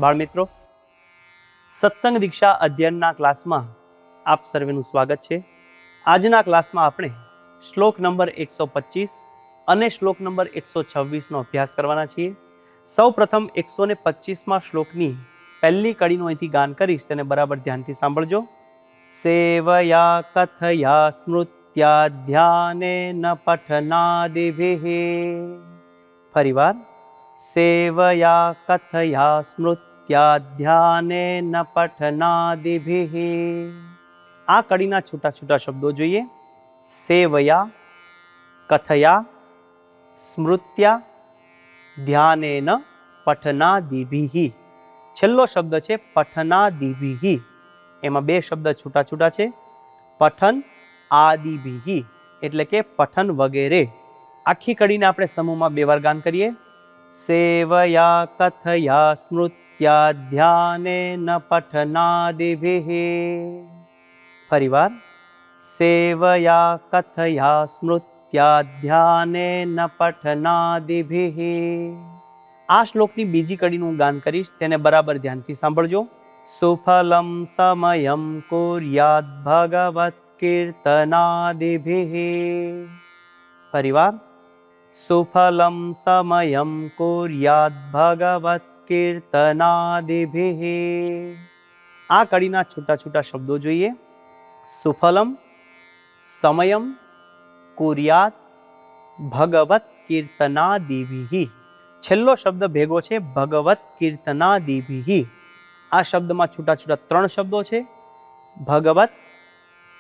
બાળમિત્રો, સત્સંગ દીક્ષા અધ્યયનના ક્લાસમાં આપ સર્વેનું સ્વાગત છે. આજના ક્લાસમાં આપણે શ્લોક નંબર 125 અને શ્લોક નંબર 126 નો અભ્યાસ કરવાના છીએ. સૌ પ્રથમ 125માં શ્લોકની પહેલી કડીનું અહીંથી ગાન કરીશ, તેને બરાબર ધ્યાનથી સાંભળજો. સેવયા કથયા સ્મૃત્યા ધ્યાનેન પઠનાદિભિઃ. ફરીવાર, સેવયા કથયા સ્મૃત્યા ધ્યાનેન પઠનાદિભિઃ. આ કડીના છૂટા છૂટા શબ્દો જોઈએ. સેવયા, કથયા, સ્મૃત્યા, ધ્યાનેન પઠનાદિભિઃ. છેલ્લો શબ્દ છે પઠનાદિભિઃ. એમાં બે શબ્દ છૂટા છૂટા છે. પઠન આદિભિઃ એટલે કે પઠન વગેરે. આખી કડીને આપણે સમૂહમાં બે વાર ગાન કરીએ. સેવયા કથયા સ્મૃત્યા ધ્યાનેન પઠનાદિભિઃ. ફરીવાર, સેવયા કથયા સ્મૃત્યા ધ્યાનેન પઠનાદિભિઃ. આ શ્લોકની બીજી કડીનું ગાન કરીશ, તેને બરાબર ધ્યાનથી સાંભળજો. સુફલમ સમયમ કુર્યાદ ભગવત કીર્તનાદિભિઃ. ફરીવાર, સુફલમ સમયમ કુર્યાદ ભગવત કીર્તનાદિભિઃ. આ કડીના છૂટા છૂટા શબ્દો જોઈએ. સુફલમ સમયમ કુર્યાદ ભગવત કીર્તનાદિભિઃ. છેલ્લો શબ્દ ભેગો છે ભગવત કીર્તનાદિભિઃ. આ શબ્દમાં છૂટા છૂટા ત્રણ શબ્દો છે. ભગવત,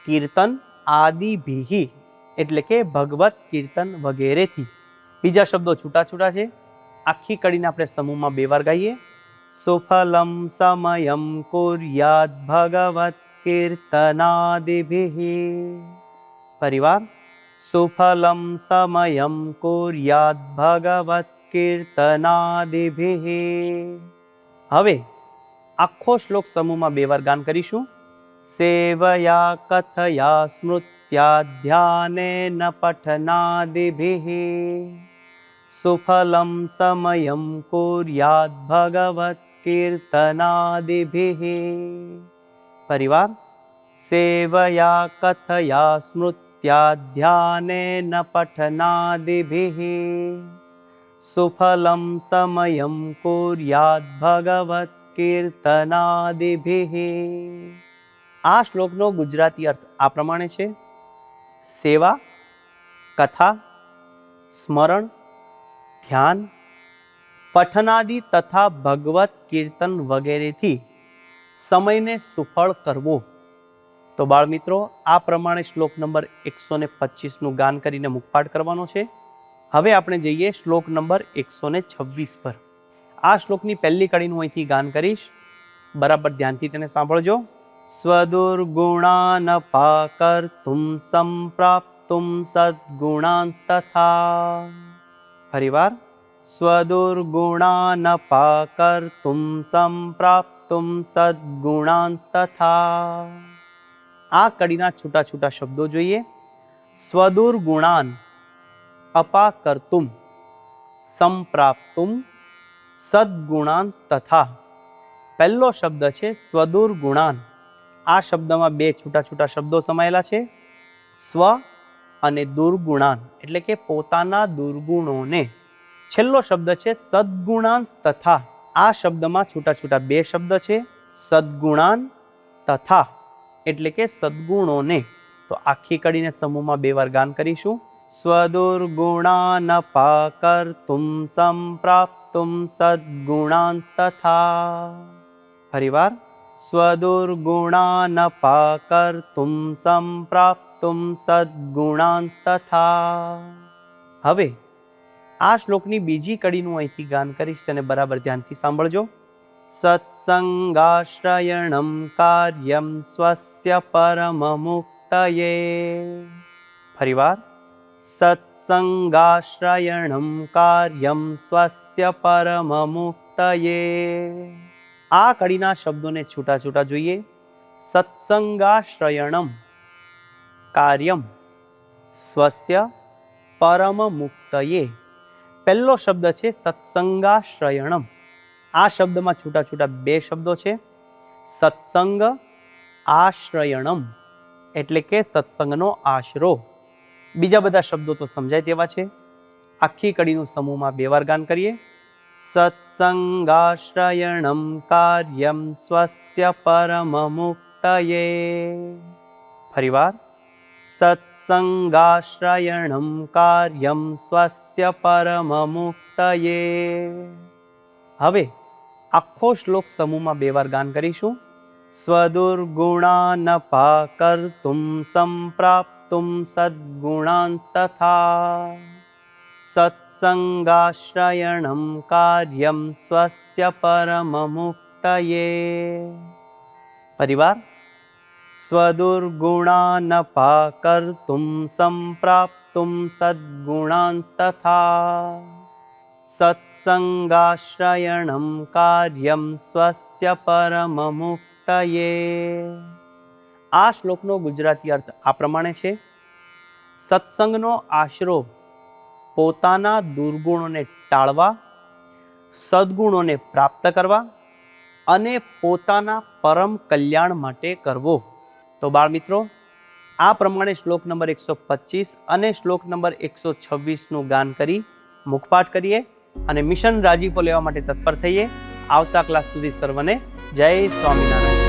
કીર્તન, આદિભિઃ એટલે કે ભગવત કીર્તન વગેરેથી. બીજા શબ્દો છૂટા છૂટા છે. આખી કડીને આપણે સમૂહમાં બે વાર ગાઈએ. સુફલમ સમયમ કુર્યાદ ભગવત કીર્તનાદિભિઃ. ફરીવાર, સુફલમ સમયમ કુર્યાદ ભગવત કીર્તનાદિભિઃ. હવે આખો શ્લોક સમૂહમાં બે વાર ગાન કરીશું. સેવયા કથયા સ્મૃત્યા ધ્યાનેન પઠનાદિભિઃ. સુફલમ સમયમ કુર્યાદ ભગવત કીર્તનાદિભિઃ. ફરીવાર, સેવયા કથયા સ્મૃત્યા ધ્યાનેન પઠનાદિભિઃ. સુફલમ સમયમ કુર્યાદ ભગવત કીર્તનાદિભિઃ. આ શ્લોકનો ગુજરાતી અર્થ આ પ્રમાણે છે. સેવા, કથા, સ્મરણ, ધ્યાન, પઠનાદિ તથા ભગવત કીર્તન વગેરેથી સમયને સુફળ કરવો. તો બાળમિત્રો, આ પ્રમાણે શ્લોક નંબર 125નું ગાન કરીને મુખપાઠ કરવાનો છે. હવે આપણે જઈએ શ્લોક નંબર 126 પર. આ શ્લોકની પહેલી કડીનું અહીંથી ગાન કરીશ, બરાબર ધ્યાનથી તેને સાંભળજો. સ્વદુર્ગુણાનપાકર્તું સંપ્રાપ્તું સદ્ગુણાંસ્તથા. ફરીવાર, સ્વદુર્ગુણાનપાકર્તું સંપ્રાપ્તું સદ્ગુણાંસ્તથા. આ કડીના છૂટા છૂટા શબ્દો જોઈએ. સ્વદુર્ગુણાન અપાકર્તું સંપ્રાપ્તું સદ્ગુણાંસ્તથા. પહેલો શબ્દ છે સ્વદુર્ગુણાન. આ શબ્દમાં બે છૂટા છૂટા શબ્દો સમાયેલા છે. સ્વ અને દુર્ગુણાન એટલે કે પોતાના દુર્ગુણોને. છેલ્લો શબ્દ છે સદ્ગુણાંસ તથા. આ શબ્દમાં છૂટા છૂટા બે શબ્દ છે. સદ્ગુણાન તથા એટલે કે સદ્ગુણોને. તો આખી કડીને સમૂહમાં બે વાર ગાન કરીશું. સ્વદુર્ગુણાનપાકર્તું સંપ્રાપ્તું સદ્ગુણાંસ્તથા. ફરીવાર, સ્વદુર્ગુણાનપાકર્તું સંપ્રાપ્તું સદ્ગુણાંસ્તથા. હવે આ શ્લોકની બીજી કડીનું અહીંથી ગાન કરીશ, તેને બરાબર ધ્યાનથી સાંભળજો. સત્સંગાશ્રયણં કાર્યં સ્વસ્ય પરમમુક્તયે. ફરીવાર, સત્સંગાશ્રયણં કાર્યં સ્વસ્ય પરમમુક્તયે. આ કડીના શબ્દોને છૂટા છૂટા જોઈએ. સત્સંગાશ્રયણમ કાર્યમ સ્વસ્ય પરમમુક્તયે. પહેલો શબ્દ છે સત્સંગાશ્રયણમ. આ શબ્દમાં છૂટા છૂટા બે શબ્દો છે, સત્સંગ આશ્રયણમ એટલે કે સત્સંગનો આશરો. બીજા બધા શબ્દો તો સમજાય તેવા છે. આખી કડીનું સમૂહમાં બે વાર ગાન કરીએ. સત્સંગાશ્રયણમ કાર્યમ સ્વસ્ય પરમ મુક્તયે. ફરીવાર. સત્સંગાશ્રયણમ કાર્યમ સ્વસ્ય પરમ મુક્તયે. હવે આખો શ્લોક સમૂહમાં બે વાર ગાન કરીશું. સ્વદુર્ગુણાનપાકર્તુમ સંપ્રાપ્તુમ સદ્ગુણાંસ્તથા સત્સંગાશ્રયણમ કાર્યમ સ્વસ્ય પરમ મુક્તયે. પરિવાર. સ્વદુર્ગુણાનપાકર્તુમ સંપ્રાપ્તુમ સદ્ગુણાંસ્તથા સત્સંગાશ્રયણમ કાર્યમ સ્વસ્ય પરમ મુક્તયે. આ શ્લોકનો ગુજરાતી અર્થ આ પ્રમાણે છે. સત્સંગનો આશરો પોતાના દુર્ગુણોને ટાળવા, સદ્ગુણોને પ્રાપ્ત કરવા અને પોતાના પરમ કલ્યાણ માટે કરવો. તો બાળ મિત્રો, આ પ્રમાણે શ્લોક નંબર 125 અને શ્લોક નંબર 126નું ગાન કરી મુખપાઠ કરીએ અને મિશન રાજીપો લેવા માટે તત્પર થઈએ. આવતા ક્લાસ સુધી સર્વને જય સ્વામિનારાયણ.